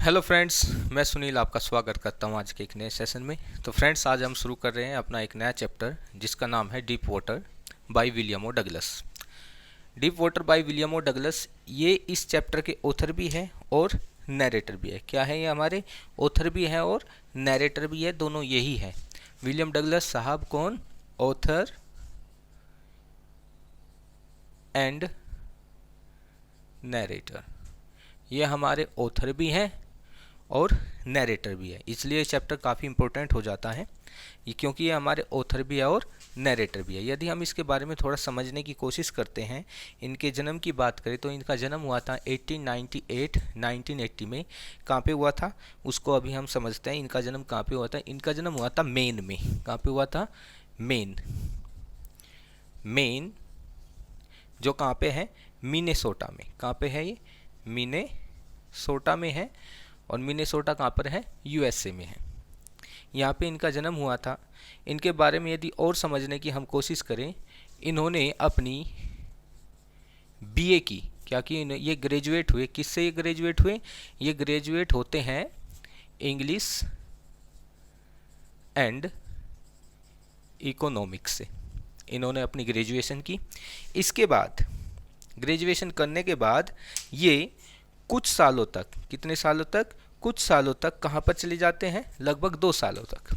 Hello friends, मैं सुनील आपका स्वागत करता हूं आज के एक नए सेशन में। तो फ्रेंड्स, आज हम शुरू कर रहे हैं अपना एक नया चैप्टर जिसका नाम है deep water by William O Douglas. Deep water by William O Douglas, ये इस चैप्टर के ऑथर भी है और नैरेटर भी है। क्या है ये? हमारे ऑथर भी है और नैरेटर भी है, दोनों यही है। विलियम डगलस साहब कौन? Author and narrator. ये हमारे ऑथर भी हैं और नैरेटर भी है, इसलिए चैप्टर काफ़ी इंपॉर्टेंट हो जाता है ये, क्योंकि ये हमारे ऑथर भी है और नैरेटर भी है। यदि हम इसके बारे में थोड़ा समझने की कोशिश करते हैं, इनके जन्म की बात करें तो इनका जन्म हुआ था 1980 में। कहाँ पे हुआ था उसको अभी हम समझते हैं। इनका जन्म कहाँ पे हुआ था? इनका जन्म हुआ था मेन में। कहाँ पे हुआ था? मेन। जो कहाँ पे है? मिनेसोटा में। कहाँ पे है ये? मिनेसोटा में है। और मिनेसोटा कहाँ पर है? यूएसए में है। यहाँ पे इनका जन्म हुआ था। इनके बारे में यदि और समझने की हम कोशिश करें, इन्होंने अपनी बीए की, क्या की? ये ग्रेजुएट हुए। किससे ये ग्रेजुएट हुए? ये ग्रेजुएट होते हैं इंग्लिश एंड इकोनॉमिक्स से। इन्होंने अपनी ग्रेजुएशन की। इसके बाद ग्रेजुएशन करने के बाद ये कुछ सालों तक, कितने सालों तक? कुछ सालों तक कहाँ पर चले जाते हैं? लगभग 2 सालों तक,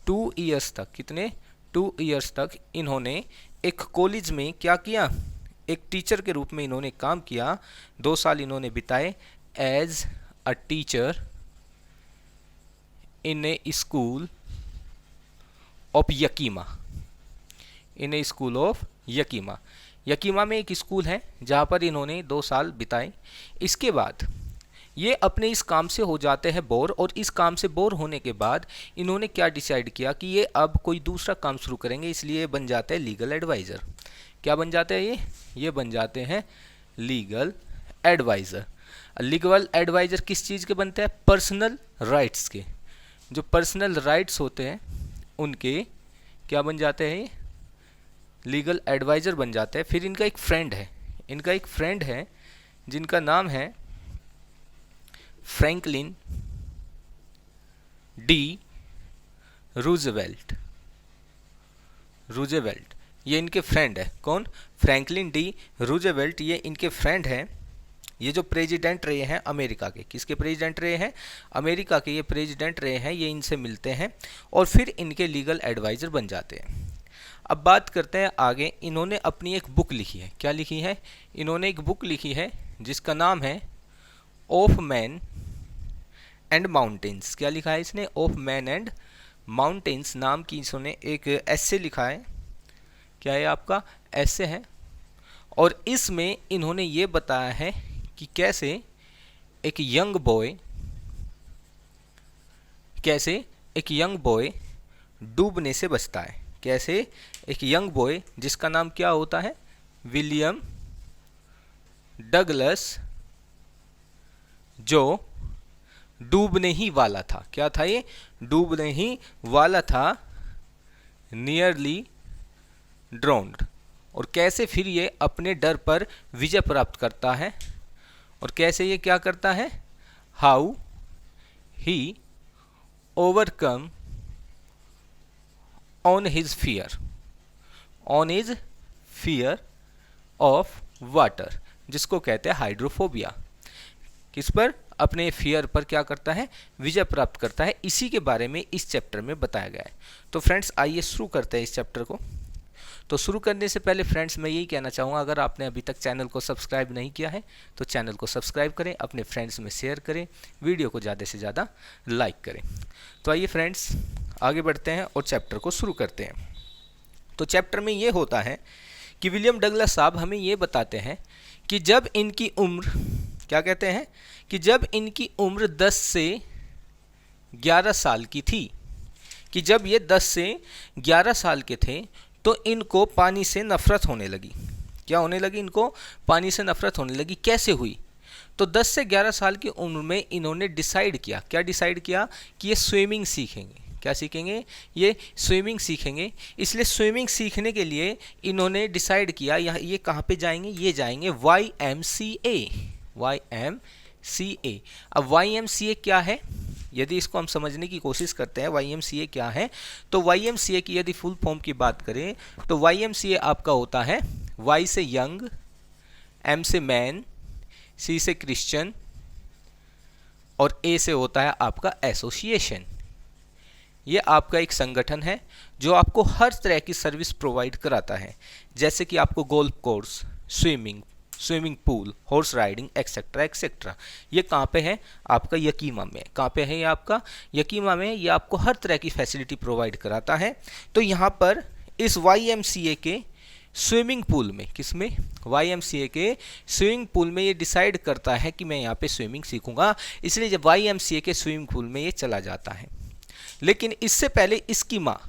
2 इयर्स तक। कितने? 2 इयर्स तक इन्होंने एक कॉलेज में क्या किया? एक टीचर के रूप में इन्होंने काम किया। 2 साल इन्होंने बिताए as a teacher in a school of Yakima. In a school of Yakima. Yakima में एक स्कूल है जहाँ पर इन्होंने 2 साल बिताए। इसके बाद ये अपने इस काम से हो जाते हैं बोर, और इस काम से बोर होने के बाद इन्होंने क्या डिसाइड किया कि ये अब कोई दूसरा काम शुरू करेंगे, इसलिए बन जाते हैं लीगल एडवाइज़र। क्या बन जाते हैं ये बन जाते हैं लीगल एडवाइज़र। लीगल एडवाइज़र किस चीज़ के बनते हैं? पर्सनल राइट्स के। जो पर्सनल राइट्स होते हैं उनके क्या बन जाते हैं? लीगल एडवाइज़र बन जाते हैं। फिर इनका एक फ्रेंड है जिनका नाम है फ्रैंकलिन डी रूजवेल्ट। ये इनके फ्रेंड है। कौन? Franklin D Roosevelt. ये इनके फ्रेंड हैं। ये जो प्रेसिडेंट रहे हैं अमेरिका के, किसके प्रेसिडेंट रहे हैं? अमेरिका के ये प्रेसिडेंट रहे हैं। ये इनसे मिलते हैं और फिर इनके लीगल एडवाइज़र बन जाते हैं। अब बात करते हैं आगे। इन्होंने अपनी एक बुक लिखी है। क्या लिखी है? इन्होंने एक बुक लिखी है जिसका नाम है ऑफ मैन एंड माउंटेन्स। क्या लिखा है इसने? ऑफ मैन एंड माउंटेन्स नाम की इसने एक एस्से लिखा है। क्या है आपका? एस्से है। और इसमें इन्होंने ये बताया है कि कैसे एक यंग बॉय डूबने से बचता है। कैसे एक यंग बॉय जिसका नाम क्या होता है? विलियम डगलस, जो डूबने ही वाला था। क्या था ये? डूबने ही वाला था। नियरली ड्रोन्ड। और कैसे फिर ये अपने डर पर विजय प्राप्त करता है, और कैसे ये क्या करता है? How he overcome on his fear of water, जिसको कहते हैं हाइड्रोफोबिया। किस पर? अपने फियर पर क्या करता है? विजय प्राप्त करता है। इसी के बारे में इस चैप्टर में बताया गया है। तो फ्रेंड्स, आइए शुरू करते हैं इस चैप्टर को। तो शुरू करने से पहले फ्रेंड्स, मैं यही कहना चाहूँगा, अगर आपने अभी तक चैनल को सब्सक्राइब नहीं किया है तो चैनल को सब्सक्राइब करें, अपने फ्रेंड्स में शेयर करें, वीडियो को ज़्यादा से ज़्यादा लाइक करें। तो आइए फ्रेंड्स, आगे बढ़ते हैं और चैप्टर को शुरू करते हैं। तो चैप्टर में ये होता है कि विलियम डगलस साहब हमें ये बताते हैं कि जब इनकी उम्र, क्या कहते हैं, कि जब इनकी उम्र 10 से 11 साल की थी, कि जब ये 10 से 11 साल के थे तो इनको पानी से नफरत होने लगी। क्या होने लगी? इनको पानी से नफरत होने लगी। कैसे हुई? तो 10 से 11 साल की उम्र में इन्होंने डिसाइड किया। क्या डिसाइड किया? कि ये स्विमिंग सीखेंगे। क्या सीखेंगे? ये स्विमिंग सीखेंगे। इसलिए स्विमिंग सीखने के लिए इन्होंने डिसाइड किया, यहाँ ये कहाँ पे जाएंगे? ये जाएंगे YMCA। YMCA। अब YMCA क्या है, यदि इसको हम समझने की कोशिश करते हैं YMCA क्या है, तो YMCA की यदि फुल फॉर्म की बात करें तो YMCA आपका होता है Y से यंग, M से मैन, C से क्रिश्चियन और A से होता है आपका एसोसिएशन। ये आपका एक संगठन है जो आपको हर तरह की सर्विस प्रोवाइड कराता है, जैसे कि आपको golf course, swimming pool, horse riding etcetera etcetera. ये कहाँ पे है, आपका यकीमा में। कहाँ पे है ये आपका, यकीमा में। ये आपको हर तरह की फैसिलिटी प्रोवाइड कराता है। तो यहाँ पर इस YMCA के स्विमिंग पूल में, किसमें, YMCA के स्विमिंग पूल में ये डिसाइड करता है कि मैं यहाँ पे स्विमिंग सीखूंगा, इसलिए जब YMCA के स्विमिंग पूल में ये चला जाता है। लेकिन इससे पहले इसकी माँ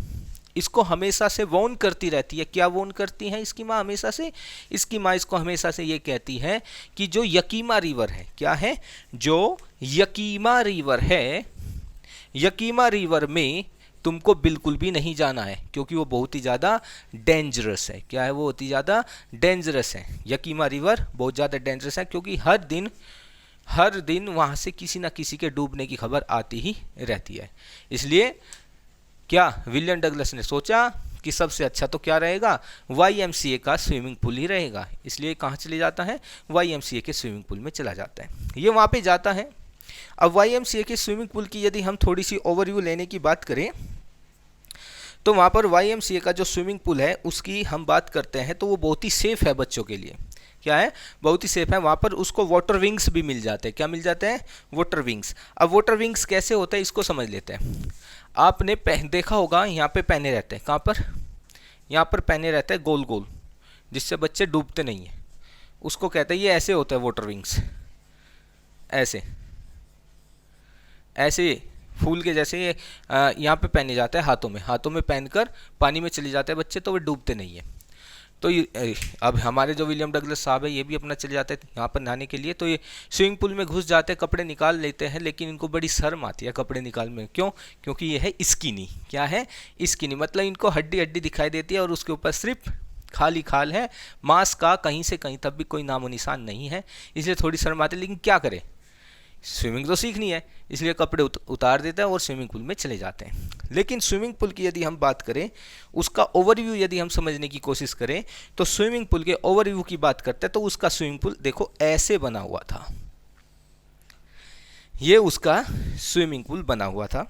इसको हमेशा से वॉर्न करती रहती है। क्या वॉर्न करती है इसकी माँ हमेशा से, इसकी माँ इसको हमेशा से ये कहती है कि जो यकीमा रिवर है, क्या है, जो यकीमा रिवर है, यकीमा रिवर में तुमको बिल्कुल भी नहीं जाना है, क्योंकि वो बहुत ही ज़्यादा डेंजरस है। क्या है, वो बहुत ही ज़्यादा डेंजरस है। यकीमा रिवर बहुत ज़्यादा डेंजरस है, क्योंकि हर दिन वहाँ से किसी ना किसी के डूबने की खबर आती ही रहती है। इसलिए क्या विलियम डगलस ने सोचा कि सबसे अच्छा तो क्या रहेगा, YMCA का स्विमिंग पूल ही रहेगा। इसलिए कहाँ चले जाता है, YMCA के स्विमिंग पूल में चला जाता है। ये वहाँ पे जाता है। अब YMCA के स्विमिंग पूल की यदि हम थोड़ी सी ओवरव्यू लेने की बात करें तो वहाँ पर YMCA का जो स्विमिंग पूल है उसकी हम बात करते हैं तो वो बहुत ही सेफ़ है बच्चों के लिए। क्या है, बहुत ही सेफ है। वहाँ पर उसको वाटर विंग्स भी मिल जाते हैं। क्या मिल जाते हैं, वाटर विंग्स। अब वाटर विंग्स कैसे होता है इसको समझ लेते हैं। आपने देखा होगा यहाँ पे पहने रहते हैं, कहाँ पर, यहाँ पर पहने रहते हैं गोल गोल, जिससे बच्चे डूबते नहीं हैं, उसको कहते हैं, ये ऐसे होता है वाटर विंग्स, ऐसे ऐसे फूल के जैसे ये यहाँ पे पहने जाते हैं हाथों में पहनकर पानी में चले जाते हैं बच्चे, तो वे डूबते नहीं हैं। तो अब हमारे जो विलियम डगलस साहब है ये भी अपना चले जाते हैं यहाँ पर नहाने के लिए। तो ये स्विमिंग पूल में घुस जाते हैं, कपड़े निकाल लेते हैं, लेकिन इनको बड़ी शर्म आती है कपड़े निकाल में। क्यों, क्योंकि ये है स्किनी। क्या है, स्किनी, मतलब इनको हड्डी हड्डी दिखाई देती है और उसके ऊपर सिर्फ खाली खाल है, मांस का कहीं से कहीं तब भी कोई नामो निशान नहीं है, इसलिए थोड़ी शर्म आती है। लेकिन क्या करें, स्विमिंग तो सीखनी है, इसलिए कपड़े उतार देते हैं और स्विमिंग पूल में चले जाते हैं। लेकिन स्विमिंग पूल की यदि हम बात करें, उसका ओवरव्यू यदि हम समझने की कोशिश करें तो स्विमिंग पूल के ओवरव्यू की बात करते हैं तो उसका स्विमिंग पूल देखो ऐसे बना हुआ था। ये उसका स्विमिंग पूल बना हुआ था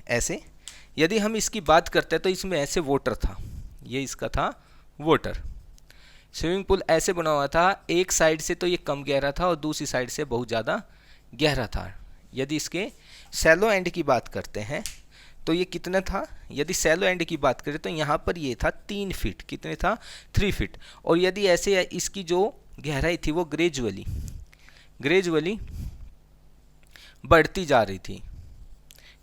ऐसे। यदि हम इसकी बात करते हैं तो इसमें ऐसे वाटर था, ये इसका था वाटर। स्विमिंग पूल ऐसे बना हुआ था, एक साइड से तो ये कम गहरा था और दूसरी साइड से बहुत ज़्यादा गहरा था। यदि इसके सैलो एंड की बात करते हैं तो ये कितना था, यदि सैलो एंड की बात करें तो यहाँ पर ये था 3 फीट, कितने था, 3 फीट। और यदि ऐसे इसकी जो गहराई थी वो ग्रेजुअली बढ़ती जा रही थी,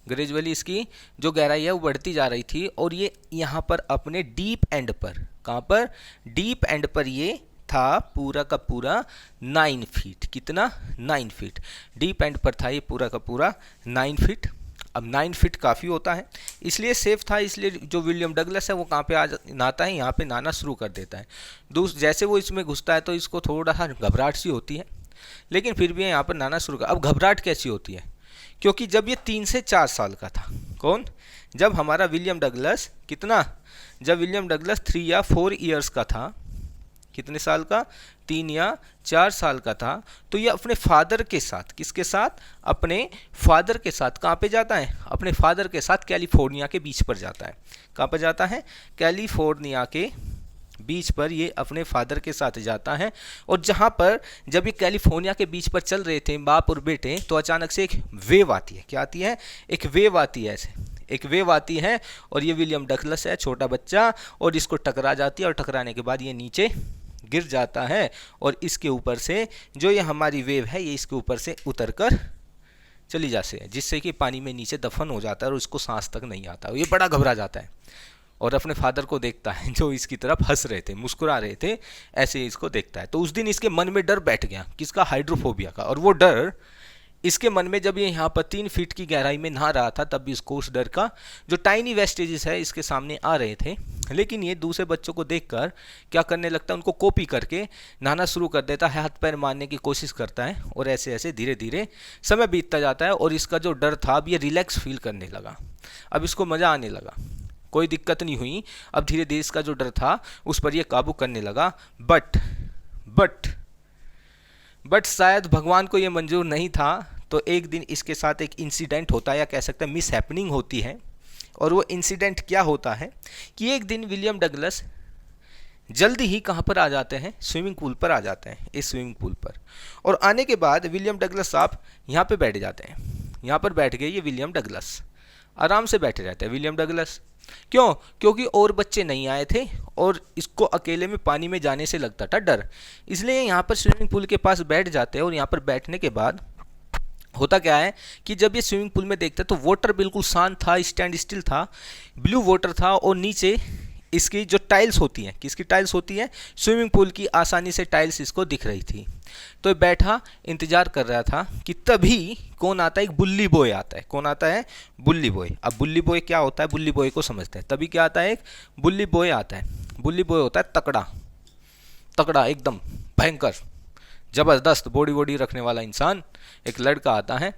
ग्रेजुअली इसकी जो गहराई है वो बढ़ती जा रही थी। और ये यहाँ पर अपने डीप एंड पर, कहाँ पर, डीप एंड पर ये था पूरा का पूरा 9 फीट। कितना, 9 फीट डीप एंड पर था ये पूरा का पूरा 9 फीट। अब 9 फीट काफ़ी होता है, इसलिए सेफ था। इसलिए जो विलियम डगलस है वो कहाँ पे आ नहाता है, यहाँ पे नहाना शुरू कर देता है। जैसे वो इसमें घुसता है तो इसको थोड़ा सा घबराहट सी होती है, लेकिन फिर भी यहाँ पर नहाना शुरू कर। अब घबराहट कैसी होती है, क्योंकि जब ये 3 से 4 साल का था, कौन, जब हमारा विलियम डगलस कितना, जब विलियम डगलस 3 या 4 ईयर्स का था, कितने साल का, 3 या 4 साल का था, तो ये अपने फादर के साथ, किसके साथ, अपने फादर के साथ कहाँ पे जाता है, अपने फादर के साथ कैलिफोर्निया के बीच पर जाता है। कहाँ पर जाता है, कैलिफोर्निया के बीच पर ये अपने फादर के साथ जाता है। और जहाँ पर जब ये कैलिफोर्निया के बीच पर चल रहे थे बाप और बेटे, तो अचानक से एक वेव आती है। क्या आती है, एक वेव आती है, ऐसे एक वेव आती है और ये विलियम डगलस है छोटा बच्चा, और इसको टकरा जाती है और टकराने के बाद ये नीचे गिर जाता है और इसके ऊपर से जो ये हमारी वेव है ये इसके ऊपर से उतर कर चली जाती है, जिससे कि पानी में नीचे दफन हो जाता है और उसको सांस तक नहीं आता। ये बड़ा घबरा जाता है और अपने फादर को देखता है जो इसकी तरफ हंस रहे थे, मुस्कुरा रहे थे, ऐसे इसको देखता है। तो उस दिन इसके मन में डर बैठ गया, किसका, हाइड्रोफोबिया का। और वो डर इसके मन में जब ये यहाँ पर 3 फीट की गहराई में नहा रहा था तब भी इसको उस डर का जो टाइनी वेस्टेजेस है इसके सामने आ रहे थे। लेकिन ये दूसरे बच्चों को देखकर क्या करने लगता है, उनको कॉपी करके नहाना शुरू कर देता है, हाथ पैर मारने की कोशिश करता है और ऐसे ऐसे धीरे धीरे समय बीतता जाता है और इसका जो डर था अब ये रिलैक्स फील करने लगा, अब इसको मज़ा आने लगा, कोई दिक्कत नहीं हुई। अब धीरे धीरे इसका जो डर था उस पर ये काबू करने लगा। बट शायद भगवान को ये मंजूर नहीं था, तो एक दिन इसके साथ एक इंसिडेंट होता है या कह सकते हैं मिस हैपनिंग होती है। और वो इंसिडेंट क्या होता है कि एक दिन विलियम डगलस जल्दी ही कहाँ पर आ जाते हैं, स्विमिंग पूल पर आ जाते हैं, इस स्विमिंग पूल पर। और आने के बाद विलियम डगलस साहब यहाँ पे बैठ जाते हैं, यहाँ पर बैठ गए ये विलियम डगलस, आराम से बैठे रहते हैं विलियम डगलस। क्यों? क्योंकि और बच्चे नहीं आए थे और इसको अकेले में पानी में जाने से लगता था डर, इसलिए यहाँ पर स्विमिंग पूल के पास बैठ जाते हैं। और यहाँ पर बैठने के बाद होता क्या है कि जब ये स्विमिंग पूल में देखते तो वाटर बिल्कुल शांत था, स्टैंड स्टिल था, ब्लू वाटर था और नीचे इसकी जो टाइल्स होती हैं, किसकी टाइल्स होती है, स्विमिंग पूल की, आसानी से टाइल्स इसको दिख रही थी। तो बैठा इंतजार कर रहा था कि तभी कौन आता है, एक बुल्ली बॉय आता है। कौन आता है? बुल्ली बॉय। अब बुल्ली बॉय क्या होता है, बुल्ली बॉय को समझते हैं। तभी क्या आता है, एक बुल्ली बॉय आता है। बुल्ली बॉय होता है तगड़ा, तगड़ा एकदम भयंकर ज़बरदस्त बॉडी वॉडी रखने वाला इंसान। एक लड़का आता है,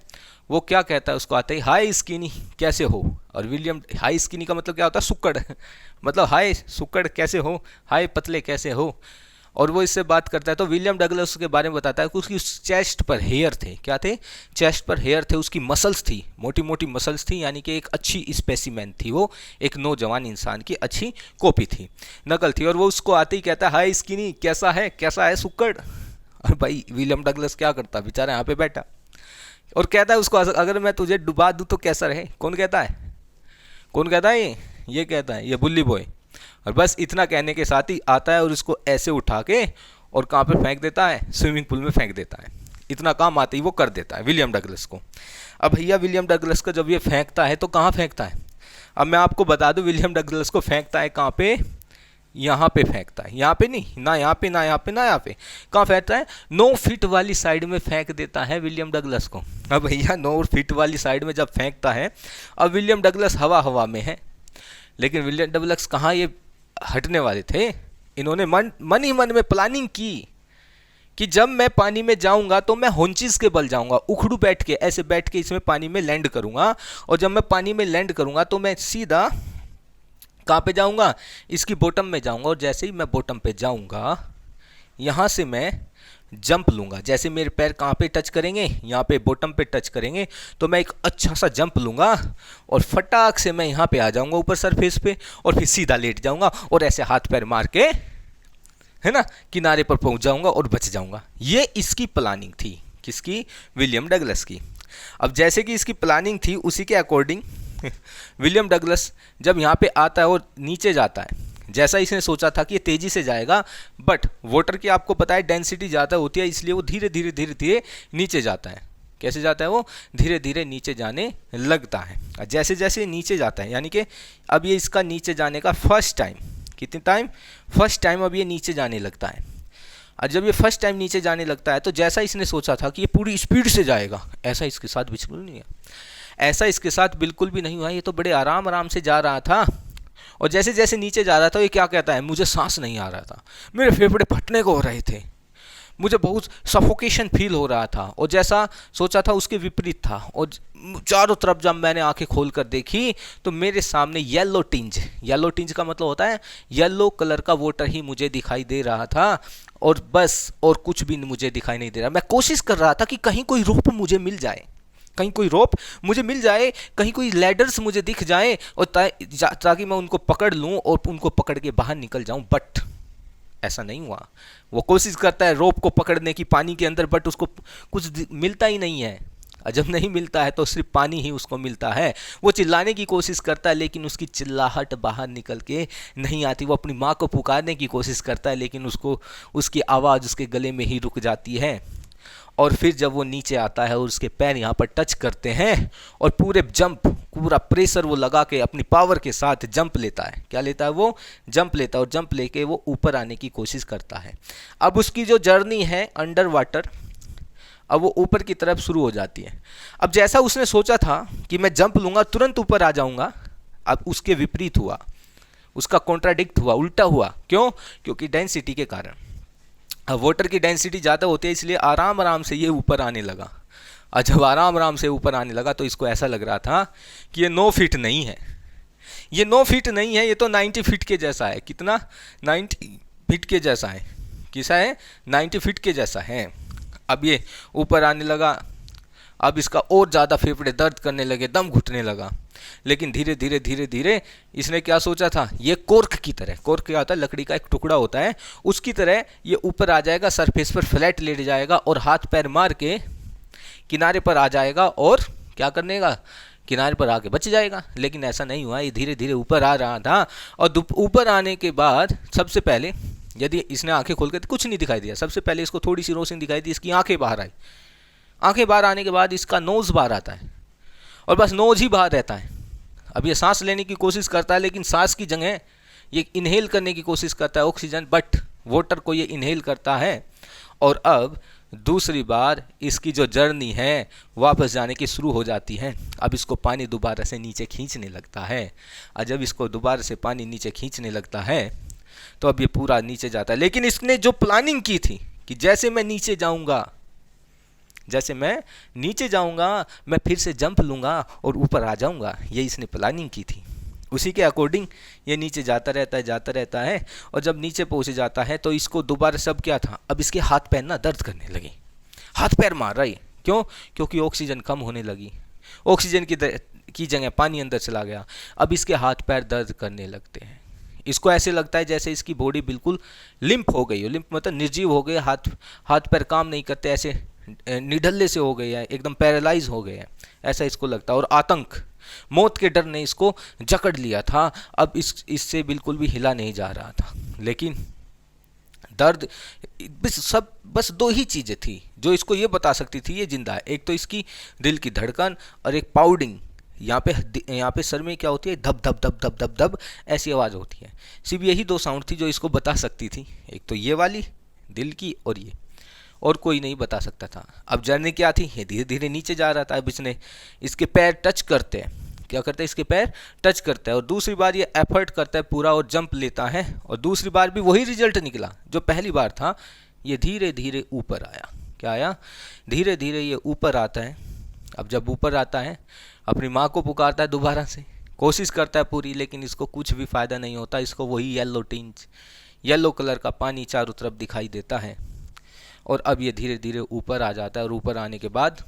वो क्या कहता है, उसको आता है हाय स्किनी कैसे हो। और विलियम, हाय स्किनी का मतलब क्या होता है, सुक्कड़ मतलब हाय सुक्कड़ कैसे हो, हाय पतले कैसे हो। और वो इससे बात करता है तो विलियम डगलस उसके बारे में बताता है कि उसकी चेस्ट पर हेयर थे। क्या थे? चेस्ट पर हेयर थे, उसकी मसल्स थी, मोटी मोटी मसल्स थी, यानी कि एक अच्छी स्पेसिमेन थी, वो एक नौजवान इंसान की अच्छी कॉपी थी, नकल थी। और वो उसको आते ही कहता है हाय स्किनी कैसा है सुक्कड़। और भाई विलियम डगलस क्या करता, बेचारा यहाँ पे बैठा और कहता है उसको अगर मैं तुझे डुबा दूँ तो कैसा रहे। कौन कहता है? कौन कहता है? ये कहता है ये बुल्ली बॉय। और बस इतना कहने के साथ ही आता है और उसको ऐसे उठा के और कहाँ पे फेंक देता है, स्विमिंग पूल में फेंक देता है। इतना काम आते ही वो कर देता है विलियम डगलस को। अब भैया विलियम डगलस को जब ये फेंकता है तो कहाँ फेंकता है, अब मैं आपको बता दूं विलियम डगलस को फेंकता है कहाँ पे, यहाँ पे फेंकता है, यहाँ पे नहीं, ना यहाँ पे ना यहाँ पे ना यहाँ पे, कहाँ फेंकता है, 9 फीट वाली साइड में फेंक देता है विलियम डगलस को। अब भैया 9 फीट वाली साइड में जब फेंकता है, अब विलियम डगलस हवा में है, लेकिन विलियम डगलस कहाँ ये हटने वाले थे। इन्होंने मन ही मन में प्लानिंग की कि जब मैं पानी में जाऊंगा तो मैं होंचिस के बल जाऊंगा, उखड़ू बैठ के, ऐसे बैठ के इसमें पानी में लैंड करूंगा। और जब मैं पानी में लैंड करूंगा तो मैं सीधा कहाँ पे जाऊंगा, इसकी बॉटम में जाऊंगा। और जैसे ही मैं बॉटम पे जाऊंगा, यहाँ से मैं जंप लूंगा। जैसे मेरे पैर कहाँ पे टच करेंगे, यहाँ पे बॉटम पे टच करेंगे, तो मैं एक अच्छा सा जंप लूंगा और फटाक से मैं यहाँ पे आ जाऊंगा ऊपर सरफेस पे और फिर सीधा लेट जाऊंगा और ऐसे हाथ पैर मार के, है ना, किनारे पर पहुंच जाऊंगा और बच जाऊंगा। ये इसकी प्लानिंग थी, किसकी? विलियम डगलस की। अब जैसे कि इसकी प्लानिंग थी उसी के अकॉर्डिंग विलियम डगलस जब यहाँ पे आता है और नीचे जाता है, जैसा इसने सोचा था कि ये तेज़ी से जाएगा, बट वाटर की आपको पता है डेंसिटी ज़्यादा होती है, इसलिए वो धीरे धीरे नीचे जाता है। कैसे जाता है वो? धीरे धीरे नीचे जाने लगता है। जैसे जैसे नीचे जाता है, यानी कि अब ये इसका नीचे जाने का फर्स्ट टाइम, कितने टाइम? फर्स्ट टाइम अब ये नीचे जाने लगता है। और जब ये फर्स्ट टाइम नीचे जाने लगता है तो जैसा इसने सोचा था कि ये पूरी स्पीड से जाएगा, ऐसा इसके साथ बिल्कुल नहीं है, ऐसा इसके साथ बिल्कुल भी नहीं हुआ। ये तो बड़े आराम से जा रहा था और जैसे जैसे नीचे जा रहा था ये क्या कहता है, मुझे सांस नहीं आ रहा था, मेरे फेफड़े फटने को हो रहे थे, मुझे बहुत सफोकेशन फील हो रहा था। और जैसा सोचा था उसके विपरीत था। और चारों तरफ जब मैंने आंखें खोल कर देखी तो मेरे सामने येलो टिंज का मतलब होता है येलो कलर का वाटर ही मुझे दिखाई दे रहा था, और बस और कुछ भी मुझे दिखाई नहीं दे रहा। मैं कोशिश कर रहा था कि कहीं कोई रोप मुझे मिल जाए, कहीं कोई रोप मुझे मिल जाए, कहीं कोई लैडर्स मुझे दिख जाए और ताकि मैं उनको पकड़ लूँ और उनको पकड़ के बाहर निकल जाऊँ। बट ऐसा नहीं हुआ। वो कोशिश करता है रोप को पकड़ने की पानी के अंदर, बट उसको कुछ मिलता ही नहीं है। और जब नहीं मिलता है तो सिर्फ पानी ही उसको मिलता है। वो चिल्लाने की कोशिश करता है लेकिन उसकी चिल्लाहट बाहर निकल के नहीं आती। वो अपनी माँ को पुकारने की कोशिश करता है लेकिन उसको उसकी आवाज़ उसके गले में ही रुक जाती है। और फिर जब वो नीचे आता है और उसके पैर यहाँ पर टच करते हैं और पूरा प्रेशर वो लगा के अपनी पावर के साथ जंप लेता है। क्या लेता है वो? जंप लेता है। और जंप लेके वो ऊपर आने की कोशिश करता है। अब उसकी जो जर्नी है अंडर अब वो ऊपर की तरफ शुरू हो जाती है। अब जैसा उसने सोचा था कि मैं जंप लूंगा तुरंत ऊपर आ जाऊंगा, अब उसके विपरीत हुआ, उसका कॉन्ट्राडिक्ट हुआ, उल्टा हुआ। क्यों? क्योंकि डेंसिटी के कारण। अब वाटर की डेंसिटी ज़्यादा होती है, इसलिए आराम आराम से ये ऊपर आने लगा। और जब आराम आराम से ऊपर आने लगा तो इसको ऐसा लग रहा था कि ये 9 फीट नहीं है, ये 9 फीट नहीं है, ये तो 90 फीट के जैसा है। कितना? 90 फीट के जैसा है। किसा है? 90 फीट के जैसा है। अब ये ऊपर आने लगा, अब इसका और ज़्यादा फेफड़े दर्द करने लगे, दम घुटने लगा। लेकिन धीरे धीरे धीरे धीरे इसने क्या सोचा था, ये कोर्क की तरह, कोर्क क्या होता है? लकड़ी का एक टुकड़ा होता है, उसकी तरह ये ऊपर आ जाएगा, सरफेस पर फ्लैट लेट जाएगा और हाथ पैर मार के किनारे पर आ जाएगा और क्या करने का, किनारे पर आके बच जाएगा। लेकिन ऐसा नहीं हुआ, ये धीरे धीरे ऊपर आ रहा था। और ऊपर आने के बाद सबसे पहले यदि इसने आंखें खोल के, कुछ नहीं दिखाई दिया। सबसे पहले इसको थोड़ी सी रोशनी दिखाई दी, इसकी आंखें बाहर आई। आंखें बाहर आने के बाद इसका नोज बाहर आता है और बस नोज ही बाहर रहता है। अब ये सांस लेने की कोशिश करता है, लेकिन सांस की जगह ये इनहेल करने की कोशिश करता है ऑक्सीजन, बट वाटर को ये इनहेल करता है। और अब दूसरी बार इसकी जो जर्नी है वापस जाने की शुरू हो जाती है। अब इसको पानी दोबारा से नीचे खींचने लगता है, और जब इसको दोबारा से पानी नीचे खींचने लगता है तो अब ये पूरा नीचे जाता है। लेकिन इसने जो प्लानिंग की थी कि जैसे मैं नीचे जाऊंगा, जैसे मैं नीचे जाऊंगा मैं फिर से जंप लूंगा और ऊपर आ जाऊंगा, ये इसने प्लानिंग की थी। उसी के अकॉर्डिंग ये नीचे जाता रहता है और जब नीचे पहुंच जाता है तो इसको दोबारा सब क्या था, अब इसके हाथ पैर ना दर्द करने लगे, हाथ पैर मार रहा है। क्यों? क्योंकि ऑक्सीजन कम होने लगी, ऑक्सीजन की जगह पानी अंदर चला गया। अब इसके हाथ पैर दर्द करने लगते हैं। इसको ऐसे लगता है जैसे इसकी बॉडी बिल्कुल लिम्प हो गई हो, लिम्प मतलब निर्जीव हो गई, हाथ पैर काम नहीं करते, ऐसे निढल्ले से हो गए हैं, एकदम पैरालाइज हो गए हैं, ऐसा इसको लगता है। और आतंक, मौत के डर ने इसको जकड़ लिया था। अब इससे बिल्कुल भी हिला नहीं जा रहा था। लेकिन दर्द, बस 2 ही चीज़ें थी जो इसको ये बता सकती थी ये जिंदा है। एक तो इसकी दिल की धड़कन और एक पाउडिंग, यहाँ पे सर में क्या होती है, धब धब धब धब धब धब ऐसी आवाज़ होती है। सिर्फ यही 2 साउंड थी जो इसको बता सकती थी, एक तो ये वाली दिल की और ये, और कोई नहीं बता सकता था। अब जर्नी क्या थी, ये धीरे धीरे नीचे जा रहा था। अब इसके पैर टच करते हैं, क्या करते हैं, इसके पैर टच करता है और दूसरी बार ये एफर्ट करता है पूरा और जंप लेता है और दूसरी बार भी वही रिजल्ट निकला जो पहली बार था। ये धीरे धीरे ऊपर आया। क्या आया? धीरे धीरे ये ऊपर आता है। अब जब ऊपर आता है अपनी माँ को पुकारता है दोबारा से, कोशिश करता है पूरी, लेकिन इसको कुछ भी फ़ायदा नहीं होता। इसको वही येलो कलर का पानी चारों तरफ दिखाई देता है। और अब ये धीरे धीरे ऊपर आ जाता है और ऊपर आने के बाद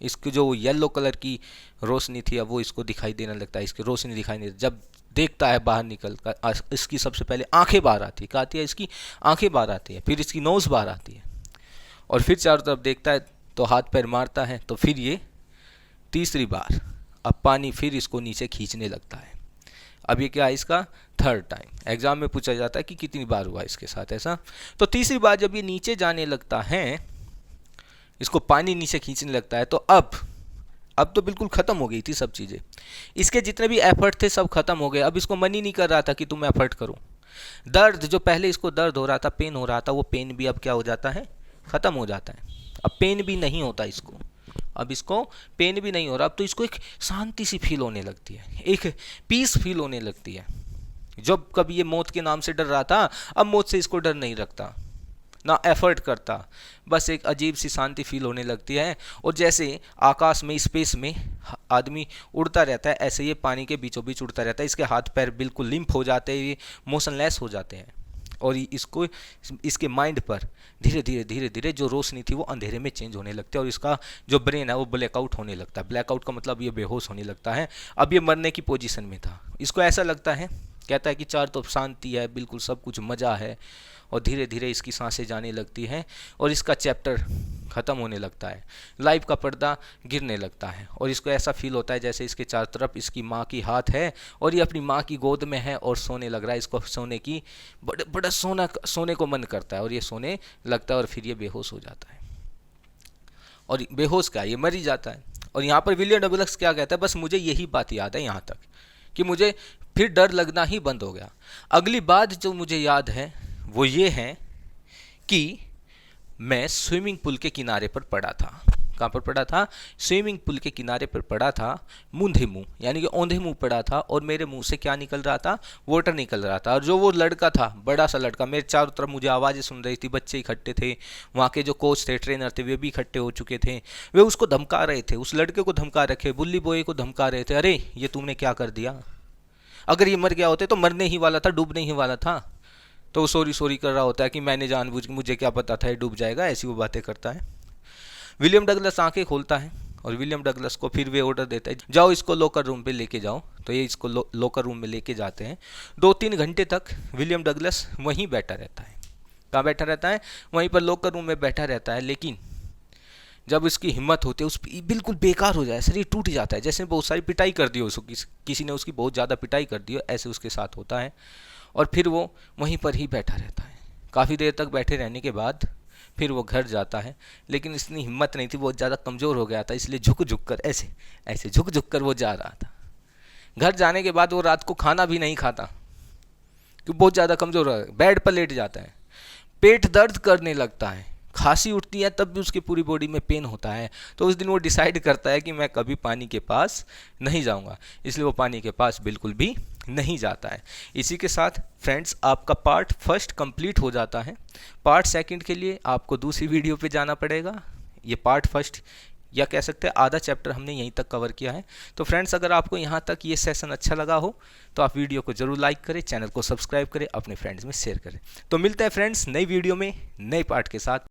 इसकी जो येलो कलर की रोशनी थी अब वो इसको दिखाई देने लगता है। इसकी रोशनी दिखाई नहीं, जब देखता है बाहर निकल कर इसकी सबसे पहले आंखें बाहर आती है। क्या आती है? इसकी आंखें बाहर आती है, फिर इसकी नोज़ बाहर आती है और फिर चारों तरफ देखता है तो हाथ पैर मारता है। तो फिर ये तीसरी बार अब पानी फिर इसको नीचे खींचने लगता है। अब ये क्या है, इसका 3rd टाइम। एग्जाम में पूछा जाता है कि कितनी बार हुआ इसके साथ ऐसा। तो तीसरी बार जब ये नीचे जाने लगता है, इसको पानी नीचे खींचने लगता है, तो अब तो बिल्कुल ख़त्म हो गई थी सब चीज़ें। इसके जितने भी एफर्ट थे सब खत्म हो गए। अब इसको मन ही नहीं कर रहा था कि तुम एफर्ट करो। दर्द, जो पहले इसको दर्द हो रहा था, पेन हो रहा था, वो पेन भी अब क्या हो जाता है, ख़त्म हो जाता है। अब पेन भी नहीं होता इसको, अब इसको पेन भी नहीं हो रहा। अब तो इसको एक शांति सी फील होने लगती है, एक पीस फील होने लगती है। जब कभी ये मौत के नाम से डर रहा था, अब मौत से इसको डर नहीं लगता, ना एफर्ट करता, बस एक अजीब सी शांति फील होने लगती है। और जैसे आकाश में, स्पेस में आदमी उड़ता रहता है, ऐसे ये पानी के बीचों बीच उड़ता रहता है। इसके हाथ पैर बिल्कुल लिम्प हो जाते हैं, ये मोशनलेस हो जाते हैं और इसको, इसके माइंड पर धीरे धीरे धीरे धीरे जो रोशनी थी वो अंधेरे में चेंज होने लगती है और इसका जो ब्रेन है वो ब्लैकआउट होने लगता है। ब्लैकआउट का मतलब ये बेहोश होने लगता है। अब ये मरने की पोजीशन में था। इसको ऐसा लगता है, कहता है कि चार तो शांति है, बिल्कुल सब कुछ मज़ा है, और धीरे धीरे इसकी सांसें जाने लगती हैं और इसका चैप्टर ख़त्म होने लगता है। लाइफ का पर्दा गिरने लगता है और इसको ऐसा फील होता है जैसे इसके चारों तरफ इसकी माँ की हाथ है और ये अपनी माँ की गोद में है और सोने लग रहा है। इसको सोने की बड़ा सोने को मन करता है और ये सोने लगता है और फिर ये बेहोश हो जाता है। और बेहोश क्या, ये मर ही जाता है। और यहाँ पर विलियम डबल एक्स क्या कहता है, बस मुझे यही बात याद है यहाँ तक कि मुझे फिर डर लगना ही बंद हो गया। अगली बात जो मुझे याद है वो ये है कि मैं स्विमिंग पूल के किनारे पर पड़ा था। कहाँ पर पड़ा था? स्विमिंग पूल के किनारे पर पड़ा था, मूंधे मुंह यानी कि औंधे मुंह पड़ा था, और मेरे मुंह से क्या निकल रहा था? वाटर निकल रहा था। और जो वो लड़का था, बड़ा सा लड़का, मेरे चारों तरफ मुझे आवाज़ें सुन रही थी, बच्चे इकट्ठे थे, वहाँ के जो कोच थे, ट्रेनर थे, वे भी इकट्ठे हो चुके थे। वे उसको धमका रहे थे, उस लड़के को धमका रखे, बुल्ली बॉय को धमका रहे थे, अरे ये तुमने क्या कर दिया, अगर ये मर गया होते तो मरने ही वाला था, डूबने ही वाला था। तो वो सॉरी सॉरी कर रहा होता है कि मैंने जानबूझ के, मुझे क्या पता था ये डूब जाएगा, ऐसी वो बातें करता है। विलियम डगलस आंखें खोलता है और विलियम डगलस को फिर वे ऑर्डर देता है, जाओ इसको लॉकर रूम पे लेके जाओ। तो ये इसको लॉकर रूम में लेके जाते हैं। 2-3 घंटे तक विलियम डगलस वहीं बैठा रहता है। कहाँ बैठा रहता है? वहीं पर लॉकर रूम में बैठा रहता है। लेकिन जब उसकी हिम्मत होती है, उस बिल्कुल बेकार हो जाए, शरीर टूट जाता है, जैसे बहुत सारी पिटाई कर दी हो उसको, किसी ने उसकी बहुत ज़्यादा पिटाई कर दी हो, ऐसे उसके साथ होता है। और फिर वो वहीं पर ही बैठा रहता है। काफ़ी देर तक बैठे रहने के बाद फिर वो घर जाता है। लेकिन इतनी हिम्मत नहीं थी, बहुत ज़्यादा कमज़ोर हो गया था, इसलिए झुक झुक कर ऐसे ऐसे झुक झुक कर वो जा रहा था। घर जाने के बाद वो रात को खाना भी नहीं खाता, क्योंकि बहुत ज़्यादा कमज़ोर हो, बेड पर लेट जाता है। पेट दर्द करने लगता है, खांसी उठती है, तब भी उसकी पूरी बॉडी में पेन होता है। तो उस दिन वो डिसाइड करता है कि मैं कभी पानी के पास नहीं जाऊंगा, इसलिए वो पानी के पास बिल्कुल भी नहीं जाता है। इसी के साथ फ्रेंड्स, आपका पार्ट फर्स्ट कंप्लीट हो जाता है। पार्ट सेकंड के लिए आपको दूसरी वीडियो पे जाना पड़ेगा। ये पार्ट फर्स्ट या कह सकते हैं आधा चैप्टर हमने यहीं तक कवर किया है। तो फ्रेंड्स, अगर आपको यहाँ तक ये सेशन अच्छा लगा हो तो आप वीडियो को जरूर लाइक करें, चैनल को सब्सक्राइब करें, अपने फ्रेंड्स में शेयर करें। तो मिलते हैं फ्रेंड्स नई वीडियो में नए पार्ट के साथ।